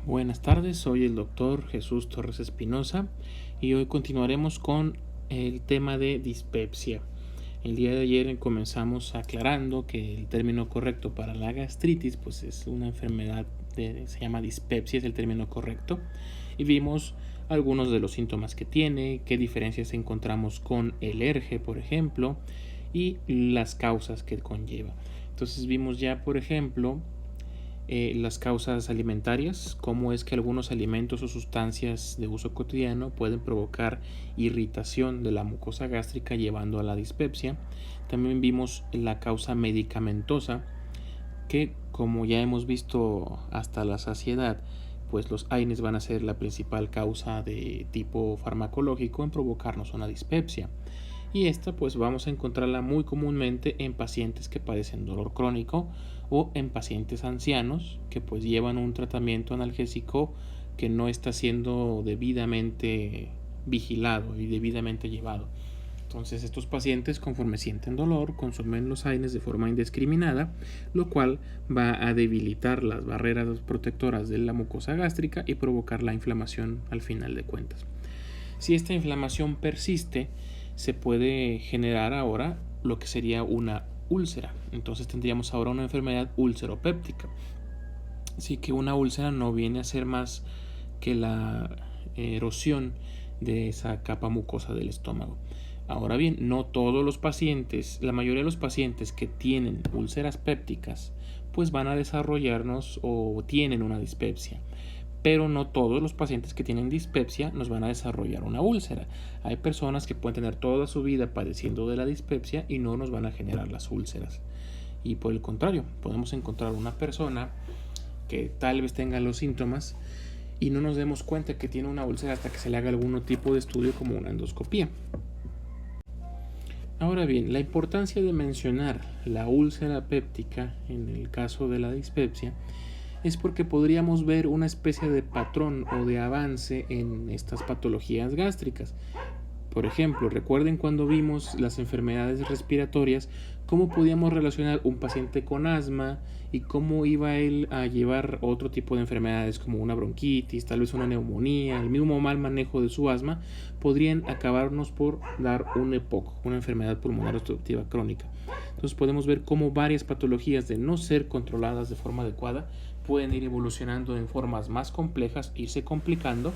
Buenas tardes, soy el doctor Jesús Torres Espinosa y hoy continuaremos con el tema de dispepsia. El día de ayer comenzamos aclarando que el término correcto para la gastritis pues es una enfermedad, se llama dispepsia, es el término correcto, y vimos algunos de los síntomas que tiene, qué diferencias encontramos con el ERGE, por ejemplo, y las causas que conlleva. Entonces vimos ya, por ejemplo, las causas alimentarias, cómo es que algunos alimentos o sustancias de uso cotidiano pueden provocar irritación de la mucosa gástrica llevando a la dispepsia. También vimos la causa medicamentosa, que como ya hemos visto hasta la saciedad, pues los AINES van a ser la principal causa de tipo farmacológico en provocarnos una dispepsia. Y esta pues vamos a encontrarla muy comúnmente en pacientes que padecen dolor crónico o en pacientes ancianos que pues llevan un tratamiento analgésico que no está siendo debidamente vigilado y debidamente llevado. Entonces estos pacientes, conforme sienten dolor, consumen los AINES de forma indiscriminada, lo cual va a debilitar las barreras protectoras de la mucosa gástrica y provocar la inflamación al final de cuentas. Si esta inflamación persiste, se puede generar ahora lo que sería una úlcera. Entonces tendríamos ahora una enfermedad ulceropéptica. Así que una úlcera no viene a ser más que la erosión de esa capa mucosa del estómago. Ahora bien, no todos los pacientes, la mayoría de los pacientes que tienen úlceras pépticas, pues van a desarrollarnos o tienen una dispepsia. Pero no todos los pacientes que tienen dispepsia nos van a desarrollar una úlcera. Hay personas que pueden tener toda su vida padeciendo de la dispepsia y no nos van a generar las úlceras. Y por el contrario, podemos encontrar una persona que tal vez tenga los síntomas y no nos demos cuenta que tiene una úlcera hasta que se le haga algún tipo de estudio como una endoscopía. Ahora bien, la importancia de mencionar la úlcera péptica en el caso de la dispepsia es porque podríamos ver una especie de patrón o de avance en estas patologías gástricas. Por ejemplo, recuerden cuando vimos las enfermedades respiratorias, cómo podíamos relacionar un paciente con asma y cómo iba él a llevar otro tipo de enfermedades como una bronquitis, tal vez una neumonía, el mismo mal manejo de su asma, podrían acabarnos por dar un EPOC, una enfermedad pulmonar obstructiva crónica. Entonces podemos ver cómo varias patologías de no ser controladas de forma adecuada pueden ir evolucionando en formas más complejas, irse complicando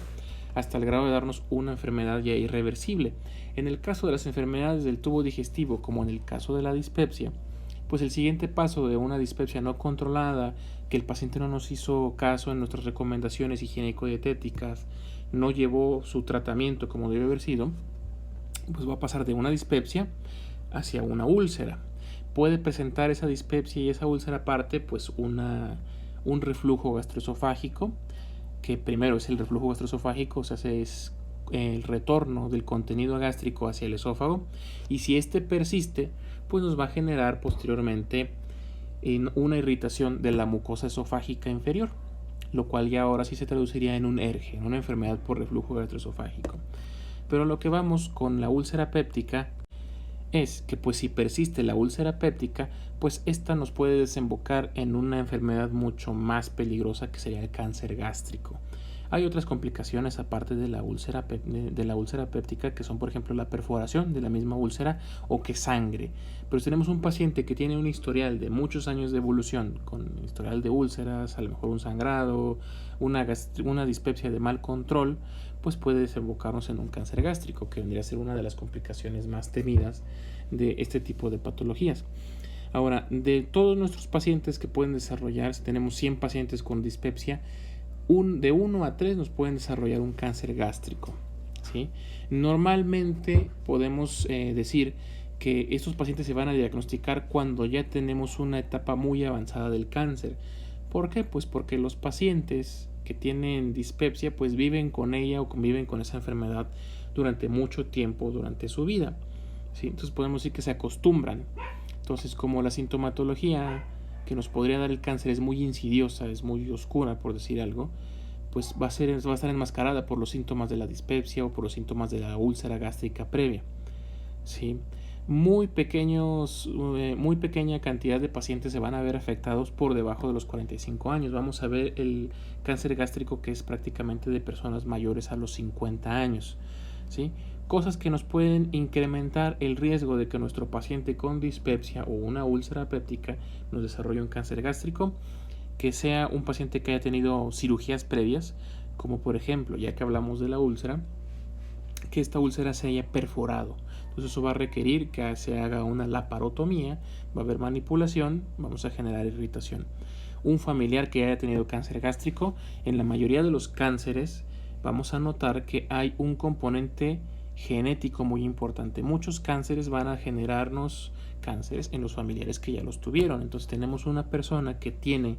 hasta el grado de darnos una enfermedad ya irreversible. En el caso de las enfermedades del tubo digestivo, como en el caso de la dispepsia, pues el siguiente paso de una dispepsia no controlada, que el paciente no nos hizo caso en nuestras recomendaciones higiénico-dietéticas, no llevó su tratamiento como debe haber sido, pues va a pasar de una dispepsia hacia una úlcera. Puede presentar esa dispepsia y esa úlcera aparte pues un reflujo gastroesofágico, que primero es el reflujo gastroesofágico, o sea, es el retorno del contenido gástrico hacia el esófago, y si este persiste, pues nos va a generar posteriormente una irritación de la mucosa esofágica inferior, lo cual ya ahora sí se traduciría en un ERGE, en una enfermedad por reflujo gastroesofágico. Pero lo que vamos con la úlcera péptica es que pues si persiste la úlcera péptica, pues esta nos puede desembocar en una enfermedad mucho más peligrosa que sería el cáncer gástrico. Hay otras complicaciones aparte de la úlcera péptica, que son por ejemplo la perforación de la misma úlcera o que sangre. Pero si tenemos un paciente que tiene un historial de muchos años de evolución, con historial de úlceras, a lo mejor un sangrado, una dispepsia de mal control, pues puede desembocarnos en un cáncer gástrico, que vendría a ser una de las complicaciones más temidas de este tipo de patologías. Ahora, de todos nuestros pacientes que pueden desarrollar, si tenemos 100 pacientes con dispepsia, de 1 a 3 nos pueden desarrollar un cáncer gástrico, ¿sí? Normalmente podemos decir que estos pacientes se van a diagnosticar cuando ya tenemos una etapa muy avanzada del cáncer. ¿Por qué? Pues porque los pacientes que tienen dispepsia pues viven con ella o conviven con esa enfermedad durante mucho tiempo durante su vida, ¿sí? Entonces podemos decir que se acostumbran. Entonces, como la sintomatología que nos podría dar el cáncer es muy insidiosa, es muy oscura, por decir algo, pues va a estar enmascarada por los síntomas de la dispepsia o por los síntomas de la úlcera gástrica previa, ¿sí? muy pequeña cantidad de pacientes se van a ver afectados por debajo de los 45 años. Vamos a ver el cáncer gástrico que es prácticamente de personas mayores a los 50 años, ¿sí? Cosas que nos pueden incrementar el riesgo de que nuestro paciente con dispepsia o una úlcera péptica nos desarrolle un cáncer gástrico, que sea un paciente que haya tenido cirugías previas, como por ejemplo, ya que hablamos de la úlcera, que esta úlcera se haya perforado. Entonces eso va a requerir que se haga una laparotomía, va a haber manipulación, vamos a generar irritación. Un familiar que haya tenido cáncer gástrico, en la mayoría de los cánceres vamos a notar que hay un componente genético muy importante. Muchos cánceres van a generarnos cánceres en los familiares que ya los tuvieron. Entonces tenemos una persona que tiene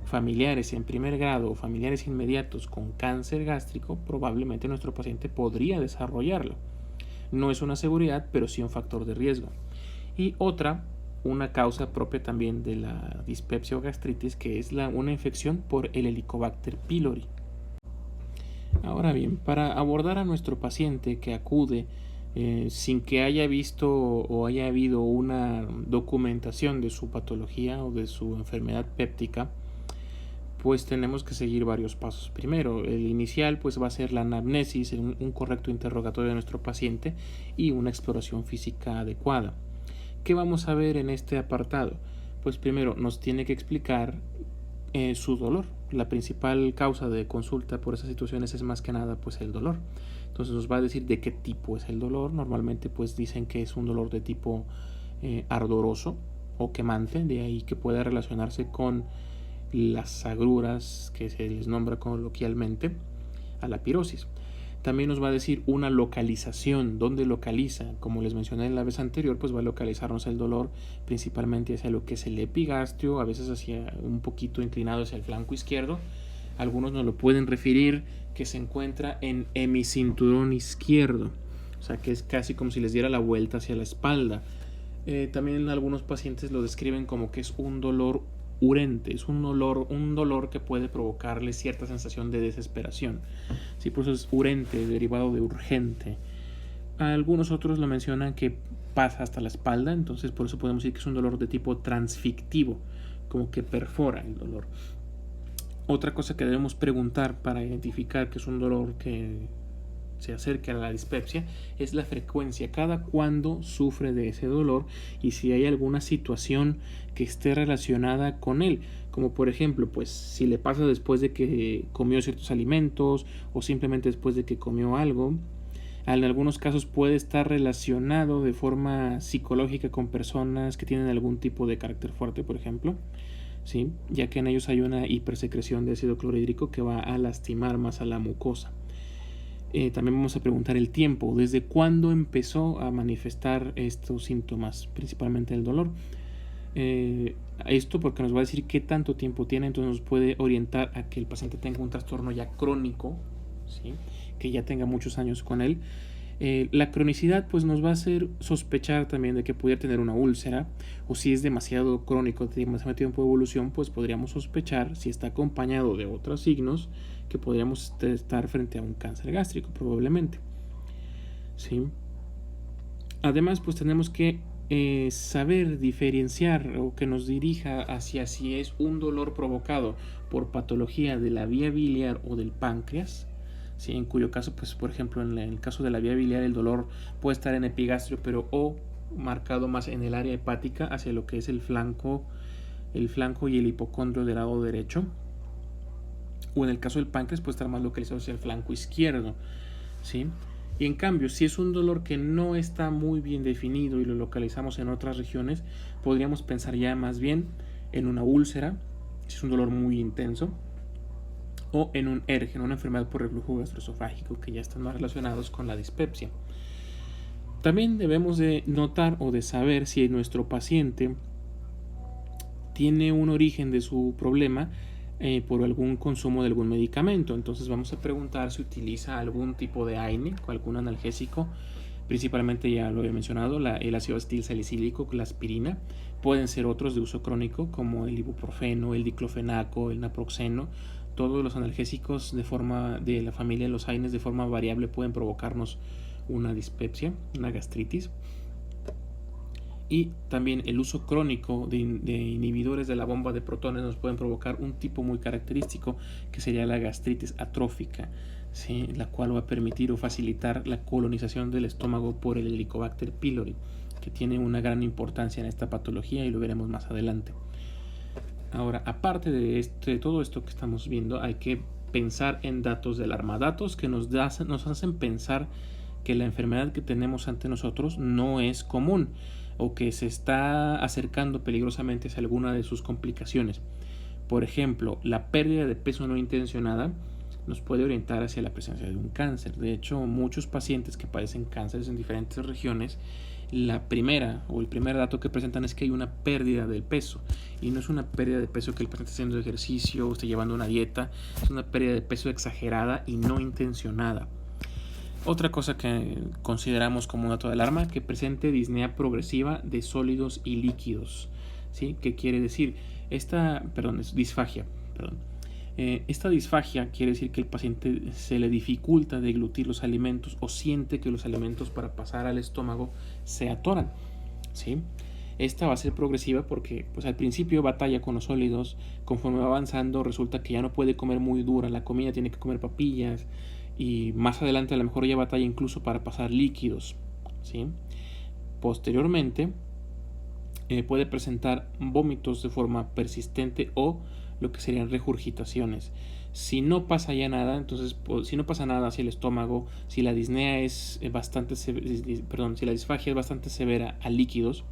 familiares en primer grado o familiares inmediatos con cáncer gástrico, probablemente nuestro paciente podría desarrollarlo. No es una seguridad, pero sí un factor de riesgo. Y una causa propia también de la dispepsia o gastritis, que es una infección por el Helicobacter pylori. Ahora bien, para abordar a nuestro paciente que acude sin que haya visto o haya habido una documentación de su patología o de su enfermedad péptica, pues tenemos que seguir varios pasos. Primero, el inicial pues va a ser la anamnesis, un correcto interrogatorio de nuestro paciente y una exploración física adecuada. ¿Qué vamos a ver en este apartado? Pues primero nos tiene que explicar su dolor. La principal causa de consulta por esas situaciones es más que nada pues el dolor. Entonces nos va a decir de qué tipo es el dolor. Normalmente pues dicen que es un dolor de tipo ardoroso o quemante, de ahí que pueda relacionarse con las agruras que se les nombra coloquialmente a la pirosis. También nos va a decir una localización, dónde localiza. Como les mencioné en la vez anterior, pues va a localizarnos el dolor principalmente hacia lo que es el epigastrio, a veces hacia un poquito inclinado hacia el flanco izquierdo. Algunos nos lo pueden referir que se encuentra en hemicinturón izquierdo, o sea que es casi como si les diera la vuelta hacia la espalda. También algunos pacientes lo describen como que es un dolor urente, es un dolor que puede provocarle cierta sensación de desesperación. Sí, por eso es urente, derivado de urgente. Algunos otros lo mencionan que pasa hasta la espalda, entonces por eso podemos decir que es un dolor de tipo transfictivo, como que perfora el dolor. Otra cosa que debemos preguntar para identificar que es un dolor que se acerca a la dispepsia es la frecuencia, cada cuándo sufre de ese dolor y si hay alguna situación que esté relacionada con él, como por ejemplo pues si le pasa después de que comió ciertos alimentos o simplemente después de que comió algo. En algunos casos puede estar relacionado de forma psicológica con personas que tienen algún tipo de carácter fuerte, por ejemplo, ¿sí? Ya que en ellos hay una hipersecreción de ácido clorhídrico que va a lastimar más a la mucosa. También vamos a preguntar el tiempo, desde cuándo empezó a manifestar estos síntomas, principalmente el dolor. Esto porque nos va a decir qué tanto tiempo tiene, entonces nos puede orientar a que el paciente tenga un trastorno ya crónico, ¿sí? Que ya tenga muchos años con él. La cronicidad pues nos va a hacer sospechar también de que pudiera tener una úlcera, o si es demasiado crónico, demasiado tiempo de evolución, pues podríamos sospechar, si está acompañado de otros signos, que podríamos estar frente a un cáncer gástrico probablemente, ¿sí? Además pues tenemos que saber diferenciar o que nos dirija hacia si es un dolor provocado por patología de la vía biliar o del páncreas, ¿sí? En cuyo caso, pues por ejemplo en el caso de la vía biliar el dolor puede estar en epigastrio, pero o marcado más en el área hepática hacia lo que es el flanco y el hipocondrio del lado derecho, o en el caso del páncreas puede estar más localizado hacia el flanco izquierdo, ¿sí? Y en cambio, si es un dolor que no está muy bien definido y lo localizamos en otras regiones, podríamos pensar ya más bien en una úlcera, si es un dolor muy intenso, o en un ERG, una enfermedad por reflujo gastroesofágico, que ya están más relacionados con la dispepsia. También debemos de notar o de saber si nuestro paciente tiene un origen de su problema por algún consumo de algún medicamento. Entonces vamos a preguntar si utiliza algún tipo de AINE o algún analgésico, principalmente ya lo he mencionado, el ácido acetilsalicílico, la aspirina. Pueden ser otros de uso crónico como el ibuprofeno, el diclofenaco, el naproxeno. Todos los analgésicos de la familia de los AINES de forma variable pueden provocarnos una dispepsia, una gastritis. Y también el uso crónico de inhibidores de la bomba de protones nos pueden provocar un tipo muy característico que sería la gastritis atrófica, ¿sí? La cual va a permitir o facilitar la colonización del estómago por el Helicobacter pylori, que tiene una gran importancia en esta patología y lo veremos más adelante. Ahora, aparte de todo esto que estamos viendo, hay que pensar en datos de alarma, datos que nos hacen pensar que la enfermedad que tenemos ante nosotros no es común o que se está acercando peligrosamente hacia alguna de sus complicaciones. Por ejemplo, la pérdida de peso no intencionada nos puede orientar hacia la presencia de un cáncer. De hecho, muchos pacientes que padecen cánceres en diferentes regiones, el primer dato que presentan es que hay una pérdida del peso, y no es una pérdida de peso que el paciente está haciendo ejercicio o está llevando una dieta, es una pérdida de peso exagerada y no intencionada. Otra cosa que consideramos como un dato de alarma, que presente disnea progresiva de sólidos y líquidos, ¿sí? ¿Qué quiere decir? Es disfagia, esta disfagia quiere decir que el paciente se le dificulta deglutir los alimentos o siente que los alimentos para pasar al estómago se atoran, ¿sí? Esta va a ser progresiva porque pues, al principio batalla con los sólidos, conforme va avanzando resulta que ya no puede comer muy dura la comida, tiene que comer papillas, y más adelante a lo mejor ya batalla incluso para pasar líquidos, ¿sí? Posteriormente puede presentar vómitos de forma persistente o lo que serían regurgitaciones. Si no pasa ya nada, entonces si no pasa nada hacia el estómago, si la disnea es si la disfagia es bastante severa a líquidos,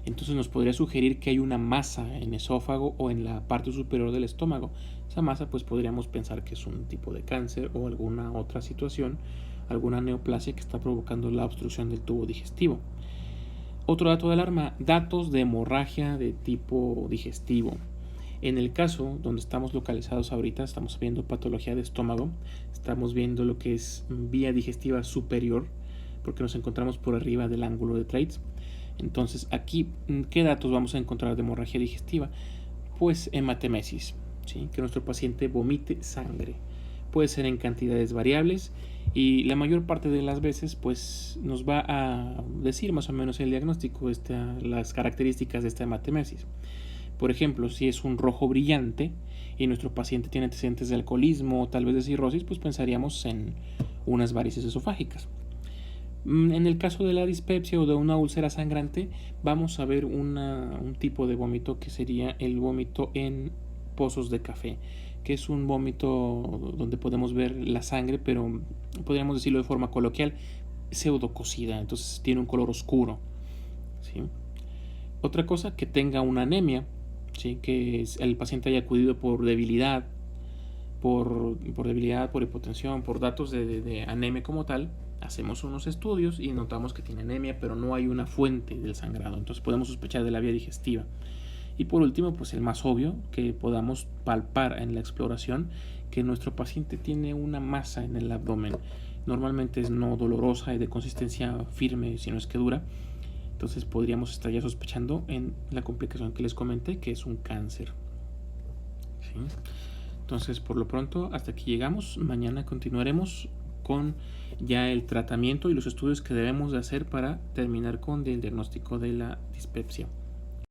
entonces nos podría sugerir que hay una masa en esófago o en la parte superior del estómago. Esa masa pues podríamos pensar que es un tipo de cáncer o alguna otra situación, alguna neoplasia que está provocando la obstrucción del tubo digestivo. Otro dato de alarma, datos de hemorragia de tipo digestivo. En el caso donde estamos localizados ahorita, estamos viendo patología de estómago, estamos viendo lo que es vía digestiva superior, porque nos encontramos por arriba del ángulo de Treitz. Entonces aquí, ¿qué datos vamos a encontrar de hemorragia digestiva? Pues hematemesis, ¿sí? Que nuestro paciente vomite sangre. Puede ser en cantidades variables y la mayor parte de las veces pues nos va a decir más o menos el diagnóstico, las características de esta hematemesis. Por ejemplo, si es un rojo brillante y nuestro paciente tiene antecedentes de alcoholismo o tal vez de cirrosis, pues pensaríamos en unas varices esofágicas. En el caso de la dispepsia o de una úlcera sangrante, vamos a ver un tipo de vómito que sería el vómito en pozos de café, que es un vómito donde podemos ver la sangre, pero podríamos decirlo de forma coloquial, pseudococida, entonces tiene un color oscuro, ¿sí? Otra cosa, que tenga una anemia, ¿sí? Que el paciente haya acudido por debilidad, por hipotensión, por datos de anemia como tal. Hacemos unos estudios y notamos que tiene anemia, pero no hay una fuente del sangrado, entonces podemos sospechar de la vía digestiva. Y por último, pues el más obvio, que podamos palpar en la exploración, que nuestro paciente tiene una masa en el abdomen. Normalmente es no dolorosa y de consistencia firme, si no es que dura. Entonces podríamos estar ya sospechando en la complicación que les comenté, que es un cáncer, ¿sí? Entonces, por lo pronto, hasta aquí llegamos. Mañana continuaremos con ya el tratamiento y los estudios que debemos de hacer para terminar con el diagnóstico de la dispepsia.